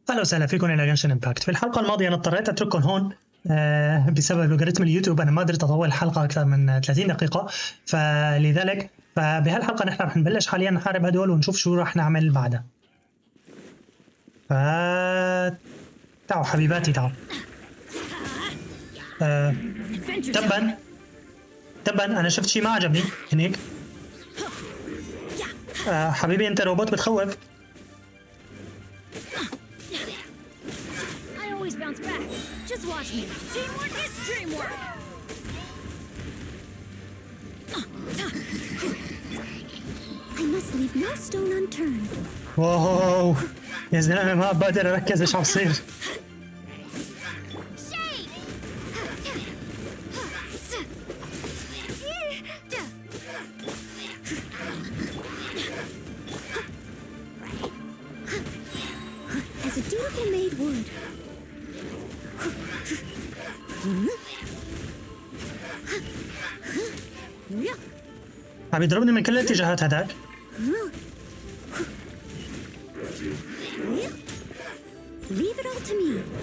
اهلا وسهلا فيكم الى جنشن امباكت. في الحلقه الماضيه انا اضطريت اترككم هون بسبب لوغاريتم اليوتيوب. انا ما قدرت اطول الحلقه اكثر من 30 دقيقه، فلذلك فبهالحلقه نحن رح نبلش حاليا نحارب هدول ونشوف شو رح نعمل بعدها. ف تعالوا حبيباتي تعالوا. تبا انا شفت شيء ما عجبني هنيك. حبيبي انت روبوت بتخوف. Bounce back. Just watch me. Teamwork is dreamwork. I must leave no stone unturned. واو يا زلمه ما بقدر اركز ايش عم يصير. As a dutiful maid would. عم يضربني من كل الاتجاهات هداك.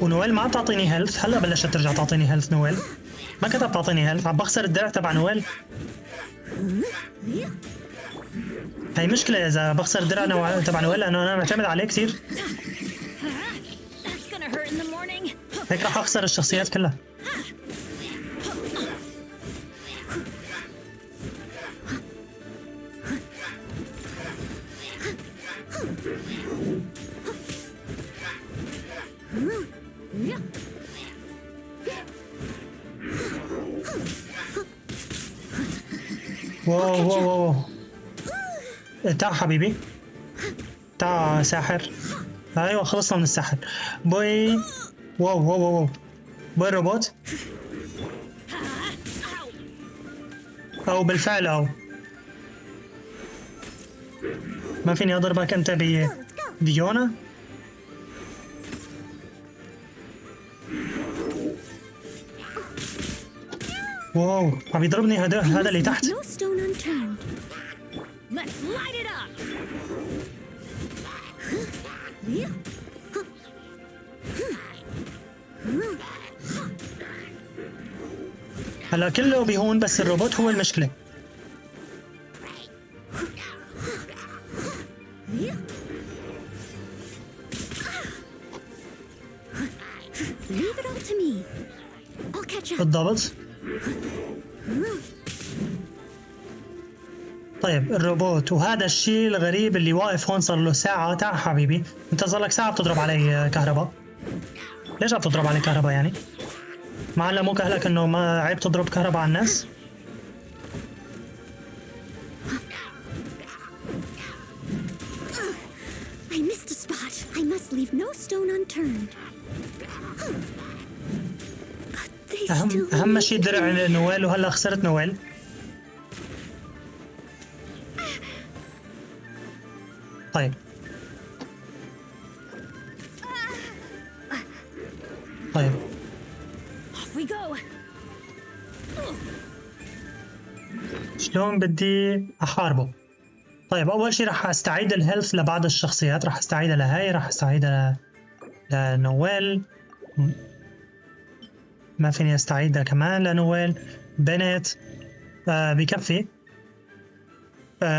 ونويل ما عم تعطيني هيلث. هلا بلشت ترجع تعطيني هيلث. نويل ما كتب تعطيني هيلث. عم بخسر الدرع تبع نويل. هي مشكلة إذا بخسر الدرع تبع نويل لأنه أنا معتمد عليه كثير. هيك راح أخسر الشخصيات كلها. واو واو واو. تعال حبيبي تعال ساحر. ايوه خلصنا من الساحر. بوي واو واو واو. بوي الروبوت. او بالفعل او ما فيني اضربك انت بديونا. واو عم يضربني هذا اللي تحت. هلا كله بيهون بس الروبوت هو المشكلة. بالضبط. طيب الروبوت وهذا الشيء الغريب اللي واقف هون صار له ساعة. تعال حبيبي انت صار لك ساعة بتضرب علي كهرباء. ليش عم تضرب علي كهرباء يعني؟ ما علموك اهلك انه ما عيب تضرب كهرباء على الناس؟ I missed a spot. I must leave no stone unturned. أهم شيء درع نويل وهلا خسرت نويل. طيب شلون بدي أحاربه؟ طيب أول شيء راح أستعيد الهيلث لبعض الشخصيات. راح أستعيدها لهاي. راح أستعيدها لنويل. ما فيني أستعيدها كمان لنويل. بنت بكفي.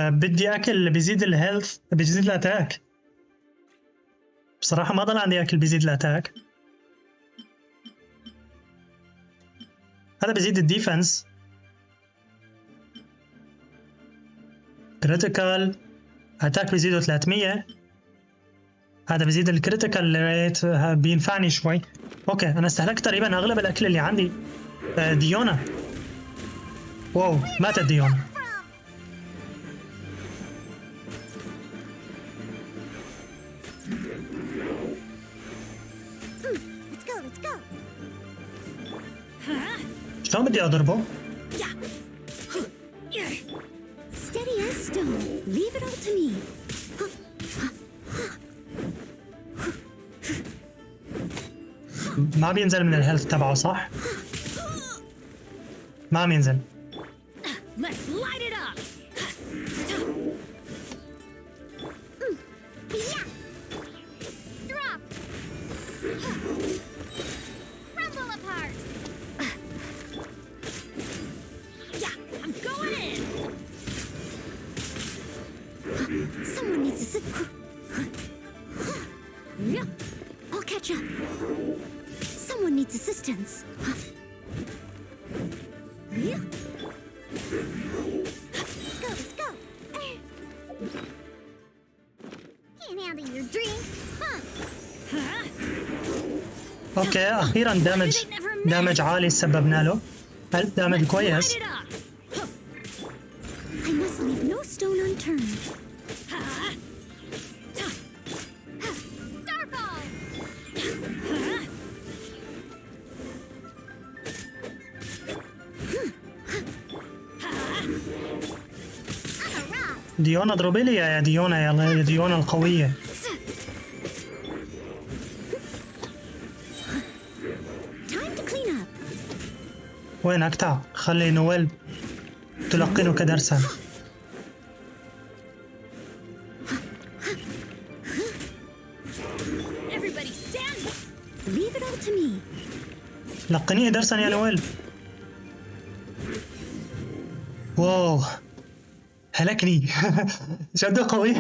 بدي أكل بيزيد الهيلث بيزيد الأتاك. بصراحة ما ضل عندي أكل بيزيد الأتاك. هذا بيزيد الديفنس. كريتيكال أتاك بيزيده 300. هذا بيزيد الكريتيكال ريت بينفعني شوي. اوكي انا استهلكت تقريبا اغلب الاكل اللي عندي. ديونا. واو ماتت ديونا. شلون بدي اضربه؟ Steady as stone. Leave it all to me. ما بينزل من الهيلث تبعه صح؟ ما عم ينزل. Someone needs to sit. I'll catch up. Someone needs assistance. Let's go. Can't handle your drink, huh? اوكي اخيرا دامج عالي سببنا له. دامج كويس. I must leave no stone unturned. Starball! ديونا اضربي لي يا ديونا، يا ديونا القوية. Time to clean up. وينك؟ تعال خلي نويل تلقنك درسا. Everybody stand. Leave it all to me. لقنيه درسا يا نويل. واو هلكني. شده قوي.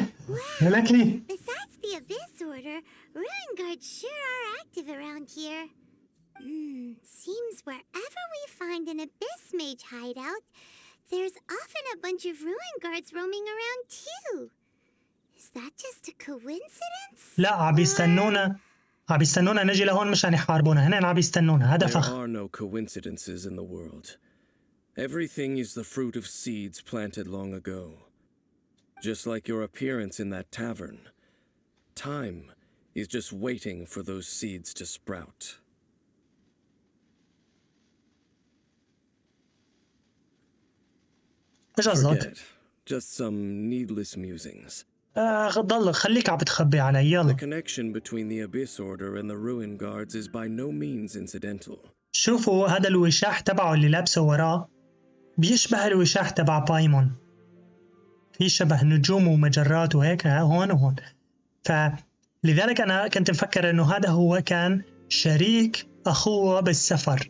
هلكني. Besides the Abyss Order, Ruin Guards sure are active around here. Seems wherever we find an Abyss Mage hideout, there's often a bunch of Ruin Guards roaming around too. Is that just a coincidence? لا عم يستنونا نجي لهون مشان يحاربونا. هنا عم يستنونا. هذا فخ. There are no coincidences in the world. Everything is the fruit of seeds planted long ago. Just like your appearance in that tavern. Time is just waiting for those seeds to sprout. ايش قصدك؟ Forget. Just some needless musings. ضل خليك عم بتخبي علي. The يلا connection between the Abyss Order and the Ruin Guards is by no means incidental. شوفوا هذا الوشاح تبعه اللي لابسه وراه بيشبه الوشاح تبع بايمون. في شبه نجوم ومجرات وهيك هون وهون. فلذلك أنا كنت مفكر إنه هذا هو كان شريك أخوه بالسفر.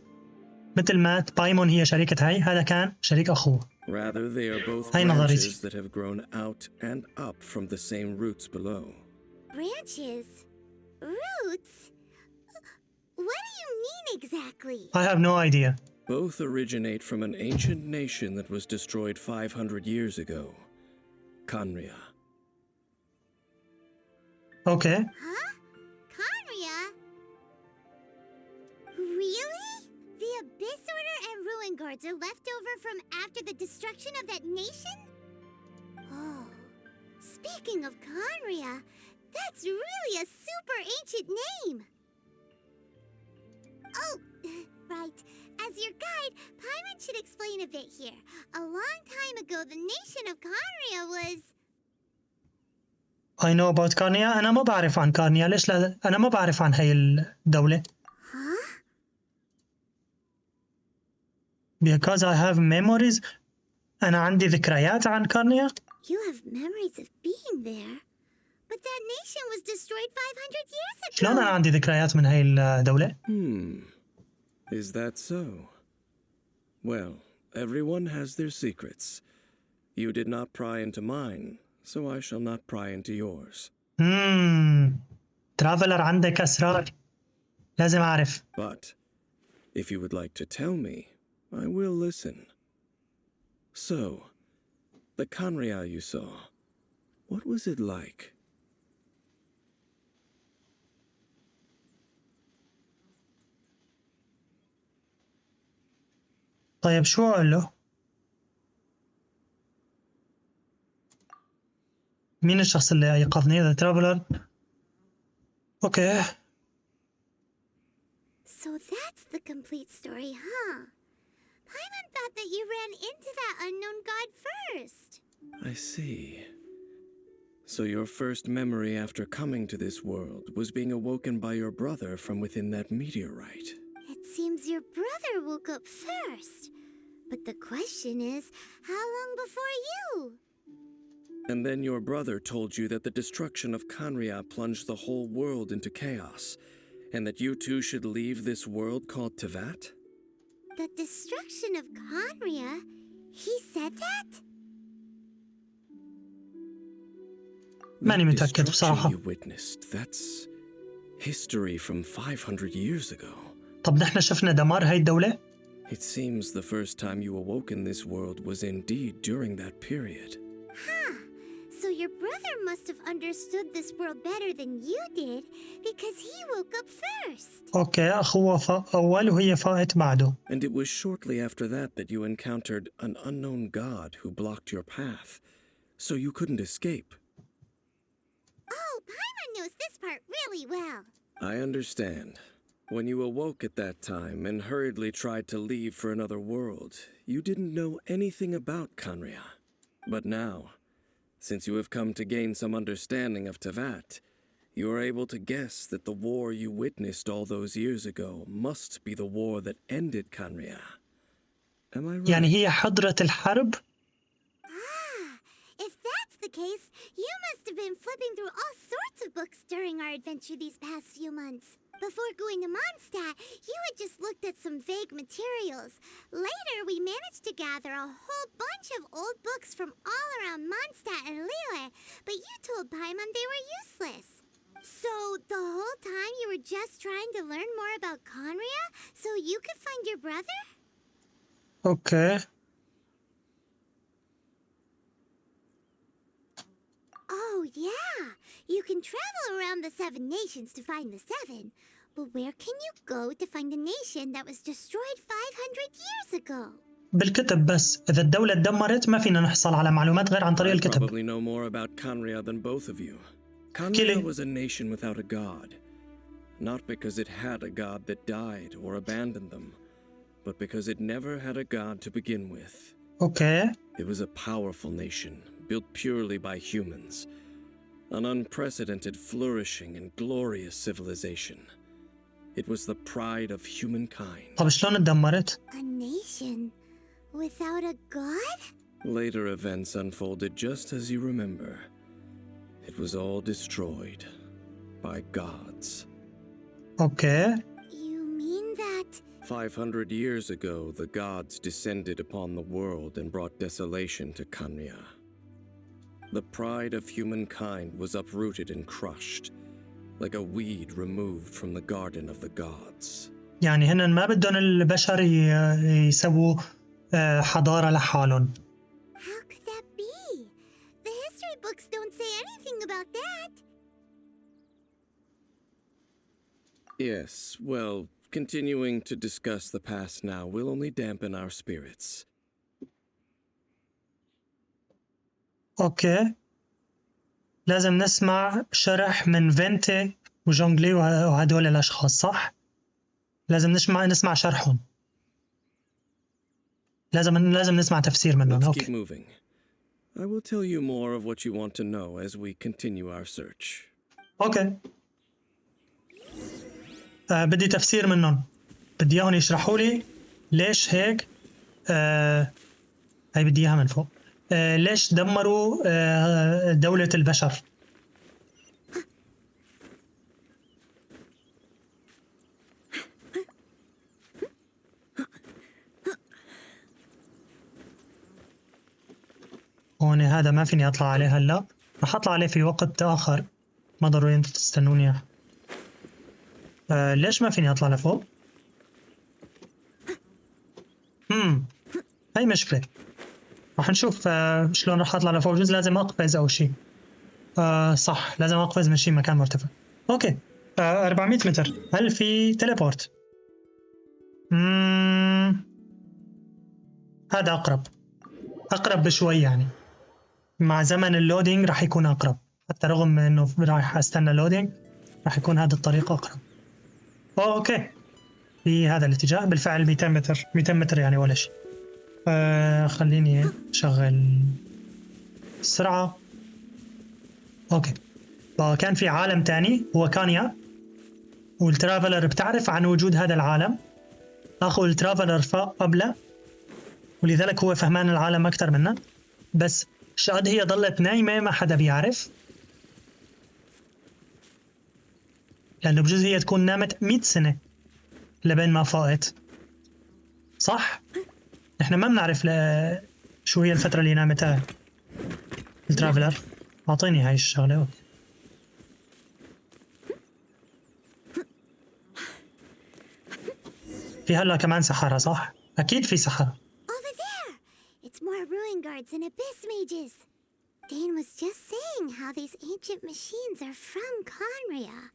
مثل ما بايمون هي شريكة هاي، هذا كان شريك أخوه. Rather, they are both هاي نظريتي. branches that have grown out and up from the same roots below. Branches? Roots? What do you mean exactly? I have no idea. Both originate from an ancient nation that was destroyed 500 years ago. Kánrìa. Okay. Huh? Kánrìa? Really? The Abyss Order and Ruin Guards are left over from after the destruction of that nation? Oh, speaking of Kánrìa, that's really a super ancient name. Oh, right. As your guide, Paimon should explain a bit here. A long time ago, the nation of Kánrìa was... I know about كانريا. أنا ما بعرف عن كانريا. ليش لا؟ أنا ما بعرف عن هاي الدولة. Huh? Because I have memories. أنا عندي ذكريات عن كانريا. You have memories of being there. But that nation was destroyed 500 years شلون أنا ago. عندي ذكريات من هاي الدولة؟ Is that so? Well, everyone has their secrets. You did not pry into mine, so I shall not pry into yours. ترافلر عندك أسرار. لازم أعرف. But if you would like to tell me, I will listen. So, the Kánrìa you saw, what was it like? طيب شو أقول له؟ مين الشخص اللي أيقظني؟ ذا ترافلر. أوكي. So that's the complete story, huh? Paimon thought that you ran into that unknown god first. I see. So your first memory after coming to this world was being awoken by your brother from within that meteorite. It seems your brother woke up first. But the question is, how long before you? And then your brother told you that the destruction of Kánrìa plunged the whole world into chaos, and that you two should leave this world called Tevat? The destruction of Kánrìa? He said that? ماني متأكد بصراحة. You witnessed, that's history from 500 years ago. طب نحن شفنا دمار هاي الدولة؟ It seems the first time you awoke in this world was indeed during that period. Huh. So your brother must have understood this world better than you did because he woke up first. أوكي، أخوه أول وهي فائت بعده. And it was shortly after that you encountered an unknown god who blocked your path, so you couldn't escape. Oh, Paimon knows this part really well. I understand. When you awoke at that time and hurriedly tried to leave for another world, you didn't know anything about Kánria. But now, since you have come to gain some understanding of Tevat, you are able to guess that the war you witnessed all those years ago must be the war that ended Kánria. Am I right? يعني هي حضرت الحرب؟ Ah, if that's the case, you must have been flipping through all sorts of books during our adventure these past few months. Before going to Mondstadt, you had just looked at some vague materials. Later, we managed to gather a whole bunch of old books from all around Mondstadt and Lille, but you told Paimon they were useless. So, the whole time you were just trying to learn more about Kánria so you could find your brother? أوكي. Oh, yeah. You can travel around the 7 nations to find the 7. But where can you go to find a nation that was destroyed 500 years ago? بالكتب بس، إذا الدولة اتدمرت ما فينا نحصل على معلومات غير عن طريق I الكتب. probably know more about Kánria than both of you. Kili. Kánria was a nation without a god. Not because it had a god that died or abandoned them, but because it never had a god to begin with. أوكي. It was a powerful nation, built purely by humans. An unprecedented, flourishing, and glorious civilization. It was the pride of humankind. طب شلون اتدمرت؟ A nation without a god? Later events unfolded just as you remember. It was all destroyed by gods. أوكي. You mean that... 500 years ago, the gods descended upon the world and brought desolation to Kánria. The pride of humankind was uprooted and crushed, like a weed removed from the garden of the gods. يعني هن ما بدهم البشر يسووا حضارة لحالهم. How could that be? The history books don't say anything about that. Yes, well, continuing to discuss the past now will only dampen our spirits. أوكي. لازم نسمع شرح من فينتي وجونغلي وهدول الأشخاص، صح؟ لازم نسمع شرحهم. لازم نسمع تفسير منهم. Let's أوكي. keep moving. I will tell you more of what you want to know as we continue our search. أوكي. بدي تفسير منهم. بدي إياهم يشرحوا لي ليش هيك. هاي بدي إياها من فوق. ليش دمروا دولة البشر؟ هون هذا ما فيني أطلع عليه هلا، رح أطلع عليه في وقت آخر، ما ضروري أنتوا تستنوني. ليش ما فيني أطلع لفوق؟ هاي مشكلة. راح نشوف شلون راح أطلع لفوق. بجوز لازم أقفز أو شيء. صح، لازم أقفز من شيء مكان مرتفع. أوكي. 400 متر. هل في تليبورت؟ هذا أقرب بشوي يعني. مع زمن اللودينج راح يكون أقرب، حتى رغم من إنه راح أستنى لودينج راح يكون هذا الطريق أقرب. أوكي. في هذا الاتجاه بالفعل 200 متر. 200 متر يعني ولا شيء. خليني أشغل السرعة. أوكي. كان في عالم تاني هو كانيا، والترافلر بتعرف عن وجود هذا العالم. أخو الترافلر فاق قبله، ولذلك هو فهمان العالم أكثر منا. بس شقد هي ضلت نايمة ما حدا بيعرف، لأنه بجوز هي تكون نامت 100 سنة لبين ما فاقت. صح؟ إحنا ما بنعرف شو هي الفترة اللي نامتها الترافلر. اعطيني هاي الشغله. أوكي. في هلا كمان سحرة صح؟ اكيد في سحرة. Over there! It's more ruin guards and abyss mages. Dane was just saying how these ancient machines are from Kanria.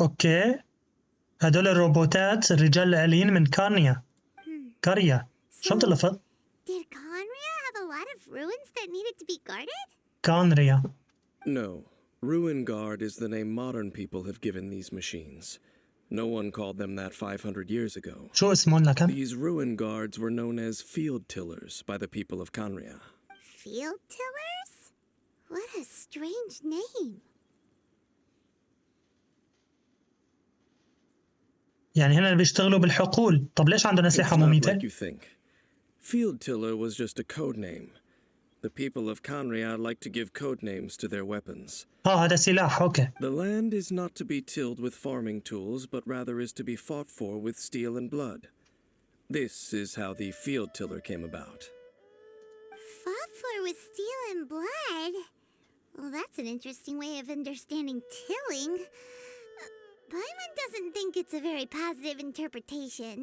اوكي هدول الروبوتات الرجال الآليين من كانيا. كاريا شو بتلفظ؟ Did Kanria have a lot of ruins that needed to be guarded? كانريا. No, Ruin Guard is the name modern people have given these machines. No one called them that 500 years ago. شو اسمهم لكن؟ These Ruin Guards were known as field tillers by the people of Kanria. Field tillers? What a strange name. يعني هنا بيشتغلوا بالحقول. طب ليش عندهم It's أسلحة not مميتة؟ like you think. Field tiller was just a code name. The people of Kanria like to give code names to their weapons. هذا سلاح. اوكي. The land is not to be tilled with farming tools, but rather is to be fought for with steel and blood. This is how the field tiller came about. Fought for with steel and blood? Well, that's an interesting way of understanding tilling. Paimon doesn't think it's a very positive interpretation.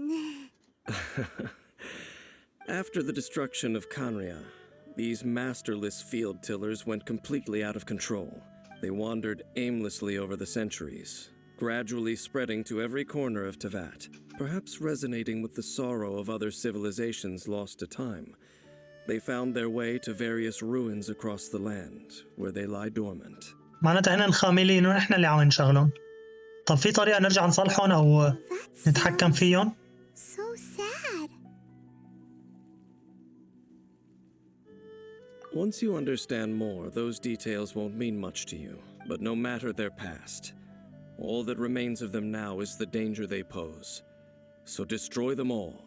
After the destruction of Kanria, these masterless field tillers went completely out of control. They wandered aimlessly over the centuries, gradually spreading to every corner of Teyvat, perhaps resonating with the sorrow of other civilizations lost to time. They found their way to various ruins across the land, where they lie dormant. معناتها هنا الخاملين ونحن اللي عم نشغلهم. طب في طريقة نرجع نصلحهم أو That نتحكم sounds فيهم؟ so sad. Once you understand more, those details won't mean much to you. But no matter their past, all that remains of them now is the danger they pose. So destroy them all.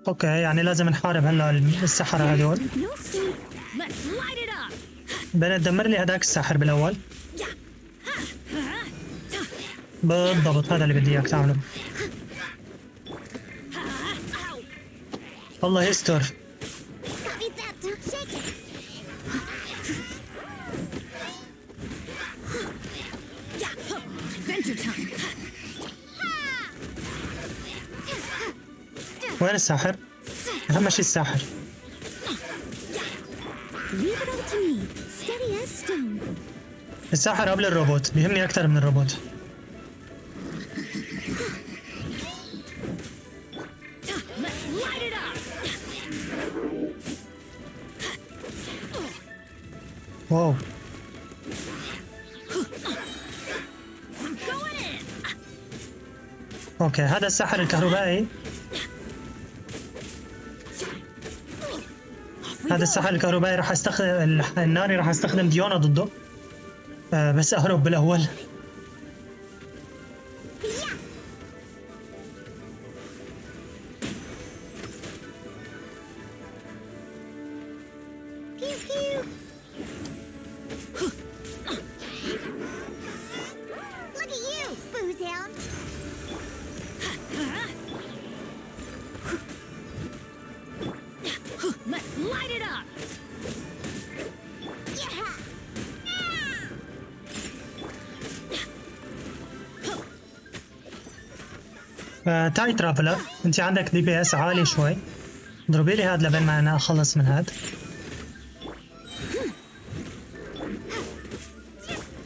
اوكي يعني لازم نحارب هلا السحرة هدول. No sleep. Let's light it up. بدنا ندمر لي هداك الساحر بالأول. بالضبط هذا اللي بدي إياك تعمله. الله يستر. Copy that, don't shake it. Adventure time. وين الساحر؟ أهم شيء الساحر. Leave it all to me. Steady as stone. الساحر قبل الروبوت بيهمني أكثر من الروبوت. Let's light it up. واو. Going in. اوكي هذا الساحر الكهربائي. هذا الساحر الكهربائي راح استخدم الناري، راح استخدم ديونا ضده. بس اهرب بالاول. Pew pew. Look at you, booze hound. Let's light it up. Yeah. تعي ترافلر، انت عندك دي بي اس عالي شوي. اضربي لي هاد لبين ما انا اخلص من هاد.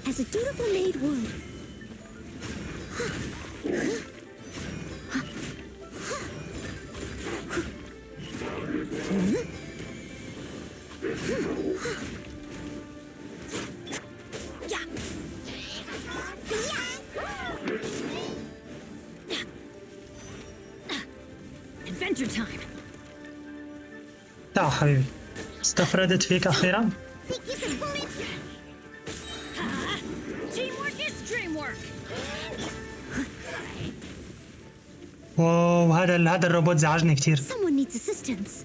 As a dutiful maid would. Adventure time. تعال حبيبي، استفردت فيك اخيرا. Think you can bully? Teamwork is dreamwork. واو هذا الروبوت زعجني كثير. Someone needs assistance.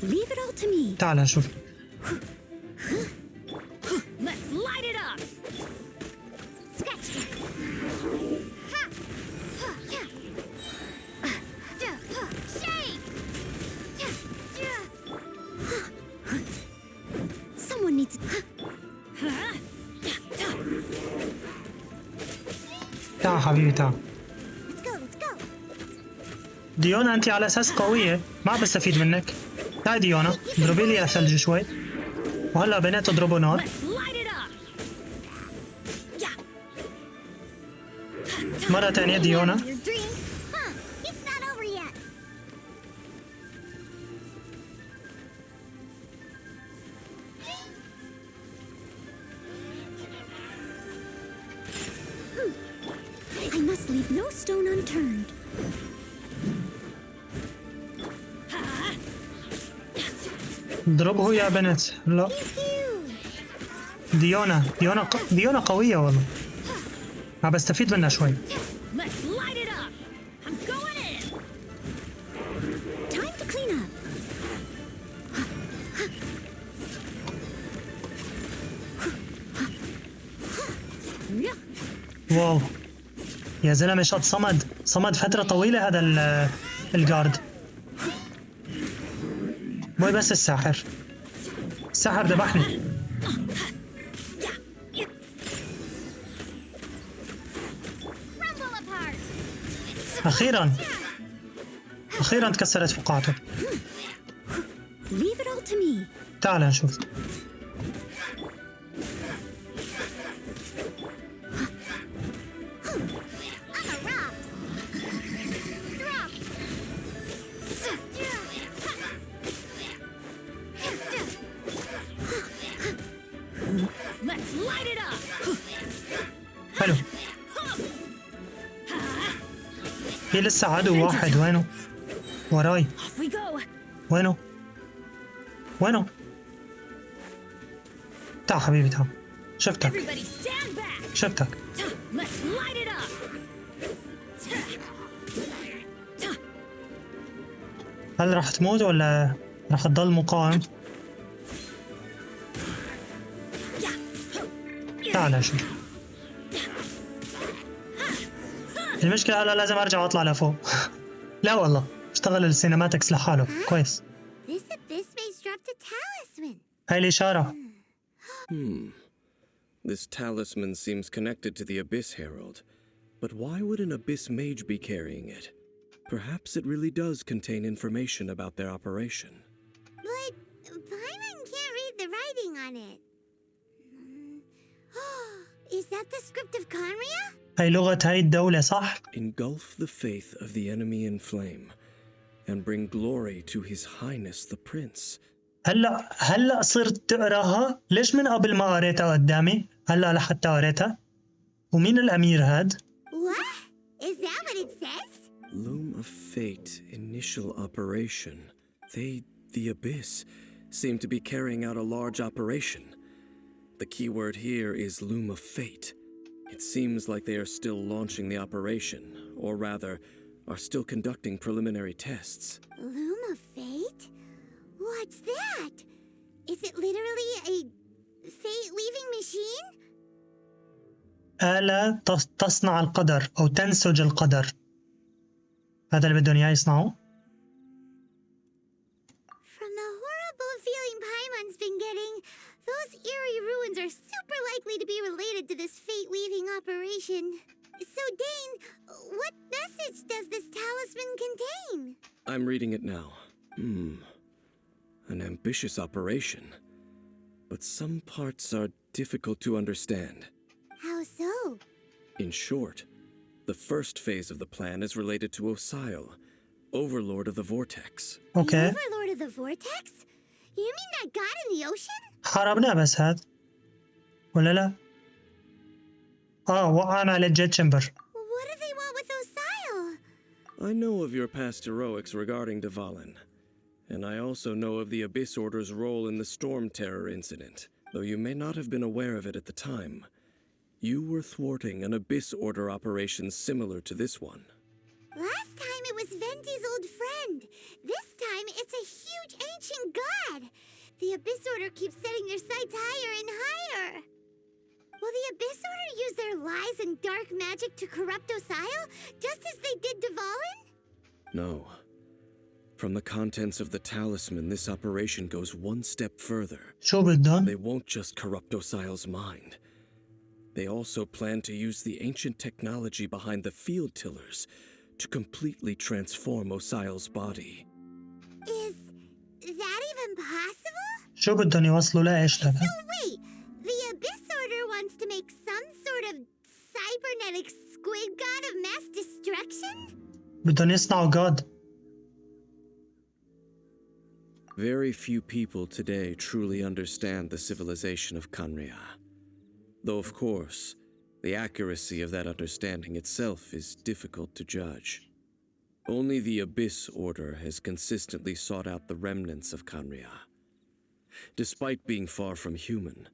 Leave it all to me. تعال نشوف. Let's light it up. Scratch. Ha. Ha. Yeah. Shake. تعال حبيبي تعال. Let's go. ديونا انت على اساس قوية ما بستفيد منك. تعال ديونا اضربي لي يا ثلج شوي. وهلا بنات اضربوا نار. مرة تانية ديونا. Your dream? Huh? It's not over yet. I must leave no stone unturned. اضربه يا بنت. لا ديونا قوية والله. ما بستفيد منها شوي. Let's light it up. I'm going in. Time to clean up. واو يا زلمة شط صمد فترة طويلة هذا الجارد. مو بس الساحر ذبحني. Crumble apart. أخيرا تكسرت فقاعته. Leave it all to me. تعال نشوف. On the rocks. Drop. Let's light it up. حلو. في لسه عدو واحد. وينه؟ وراي. Off we go. وينه؟ تعال حبيبي تعال. شفتك. Everybody stand back. شفتك. Let's light it up. هل راح تموت ولا راح تضل مقاوم؟ تعال شوف. المشكلة هلا لازم ارجع واطلع لفوق. لا والله اشتغل السينماتكس لحاله كويس. This abyss mage dropped a talisman. هاي الإشارة. This talisman seems connected to the Abyss Herald. But why would an Abyss mage be carrying it? Perhaps it really does contain information about their operation. But Paimon can't read the writing on it. Is that the script of Kanrya? هاي لغة هاي الدولة صح؟ Engulf the faith of the enemy in flame, and bring glory to His Highness the Prince. هلا صرت تقراها؟ ليش من قبل ما قريتها قدامي؟ هلا لحتى قريتها؟ ومين الأمير هاد؟ What? Is that what it says? Loom of Fate initial operation. They, the Abyss, seem to be carrying out a large operation. The key word here is Loom of Fate. It seems like they are still launching the operation, or rather, are still conducting preliminary tests. Loom of Fate? What's that? Is it literally a fate-weaving machine? آلة تصنع القدر أو تنسج القدر. هذا اللي بدهم إياه يصنعوه؟ From the horrible feeling Paimon's been getting, those eerie ruins are super likely to be related to this fate-weaving operation. So, Dane, what message does this talisman contain? I'm reading it now. An ambitious operation. But some parts are difficult to understand. How so? In short, the first phase of the plan is related to Osial, Overlord of the Vortex. أوكي. The Overlord of the Vortex? You mean that god in the ocean? حاربناه بس هاد ولا لا؟ وقعنا على الجيت تشمبر. What do they want with Osial? I know of your past heroics regarding Dvalin, and I also know of the Abyss Order's role in the Storm Terror incident. Though you may not have been aware of it at the time, you were thwarting an Abyss Order operation similar to this one. Last time it was Venti's old friend. This time it's a huge ancient god. The Abyss Order keeps setting their sights higher and higher. Will the Abyss Order use their lies and dark magic to corrupt Osial, just as they did Dvalin? No. From the contents of the talisman, this operation goes one step further. شو بدهم؟ They won't just corrupt Osial's mind. They also plan to use the ancient technology behind the field tillers to completely transform Osial's body. Is that even possible? شو بدهم يوصلوا لإيش لك؟ So wait, the Abyss Order wants to make some sort of cybernetic squid god of mass destruction? بدهم يصنعوا God. Very few people today truly understand the civilization of Kanrya. Though, of course, the accuracy of that understanding itself is difficult to judge. Only the Abyss Order has consistently sought out the remnants of Kanrya. Despite being far from human,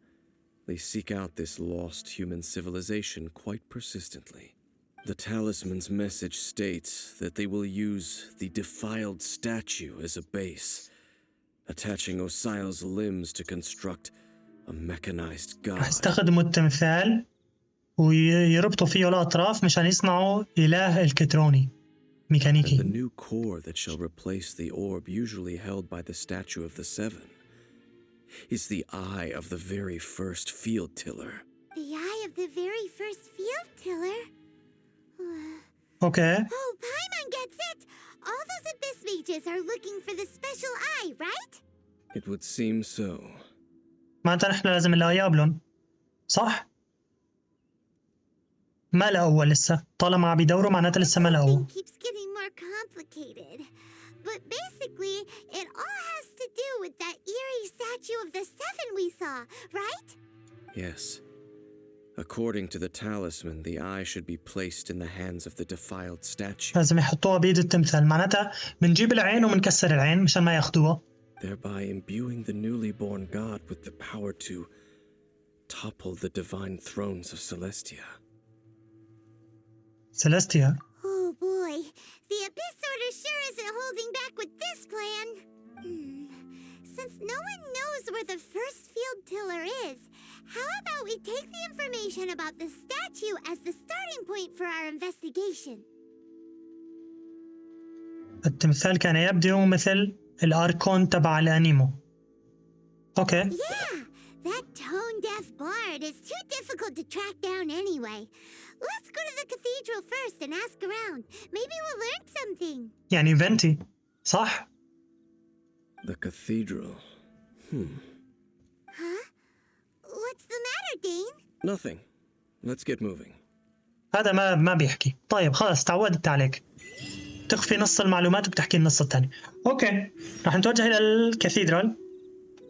they seek out this lost human civilization quite persistently. The talisman's message states that they will use the defiled statue as a base, attaching Osial's limbs to construct a mechanized god. يستخدموا التمثال ويربطوا فيه الأطراف مشان يصنعوا إله إلكتروني And the ميكانيكي. new core that shall replace the orb usually held by the statue of the Seven is the eye of the very first field tiller. The eye of the very first field tiller? أوكي. Oh, Paimon gets it! All those Abyss mages are looking for the special eye, right? It would seem so. معناتها نحن لازم نلاقي يابلون صح؟ ما لقوا لسه، طالما عم بيدوروا معناتها لسه ما لقوا. Thing keeps getting more complicated. But basically, it all has to do with that eerie statue of the Seven we saw, right? Yes. According to the talisman, the eye should be placed in the hands of the defiled statue, لازم يحطوها بيد التمثال، معناتها بنجيب العين وبنكسر العين مشان ما ياخدوها. thereby imbuing the newly born god with the power to topple the divine thrones of Celestia. سيليستيا. Oh boy, the Abyss Order sure isn't holding back with this plan. Since no one knows where the first field tiller is, how about we take the information about the statue as the starting point for our investigation? التمثال كان يبدو مثل الأركون تبع الأنيمو. أوكي. Yeah, that tone-deaf bard is too difficult to track down anyway. Let's go to the cathedral first and ask around. Maybe we'll learn something. يعني فينتي صح؟ The cathedral. Huh? What's the matter, Dane? Nothing. Let's get moving. هذا ما بيحكي. طيب خلاص تعودت عليك. تخفي نص المعلومات وبتحكي النص الثاني. اوكي راح نتوجه الى الكاثيدرال،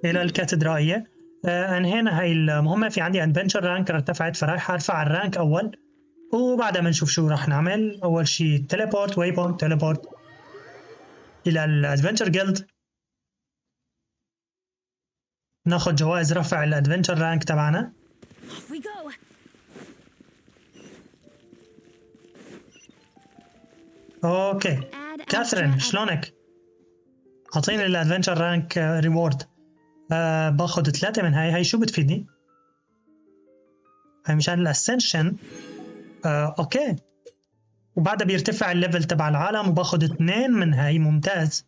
الى الكاتدرائيه. انهينا هاي المهمه. في عندي ادفنتشر رانك ارتفعت، فرايح ارفع الرانك اول وبعدها بنشوف شو راح نعمل. اول شيء تيليبورت، واي بوينت تيليبورت الى الادفنتشر جيلد، ناخذ جوائز رفع الادفنتشر رانك تبعنا. Off we go. اوكي كاثرين شلونك؟ اعطيني الادفنتشر رانك ريورد. باخذ 3 من هاي شو بتفيدني؟ هاي مشان الاسنشن. اوكي وبعدها بيرتفع الليفل تبع العالم وباخذ 2 من هاي. ممتاز.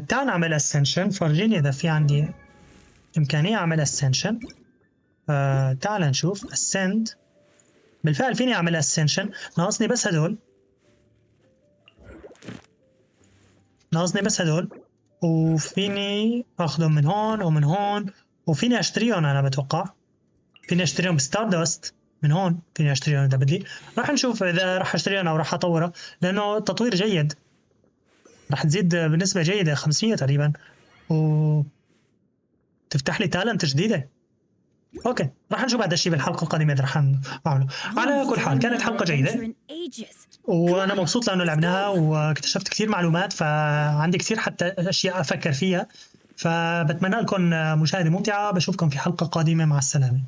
تعال نعمل اسنشن. فرجيني اذا في عندي امكانيه اعمل اسنشن. تعال نشوف اسند. بالفعل فيني اعمل اسنشن، ناقصني بس هدول، ناقصني بس هدول، وفيني اخذهم من هون ومن هون، وفيني اشتريهم. انا بتوقع فيني اشتريهم بستاردست من هون، فيني اشتريهم اذا بدي. راح نشوف اذا راح اشتريهم او راح اطورها، لانه التطوير جيد، راح تزيد بنسبه جيده 500 تقريبا، و تفتح لي تالنت جديده. اوكي راح نشوف هذا الشيء بالحلقه القادمه اذا راح نعمله. على كل حال كانت حلقه جيده وانا مبسوط لانه لعبناها واكتشفت كثير معلومات، فعندي كثير حتى اشياء افكر فيها. فبتمنى لكم مشاهده ممتعه. بشوفكم في حلقه قادمه. مع السلامه.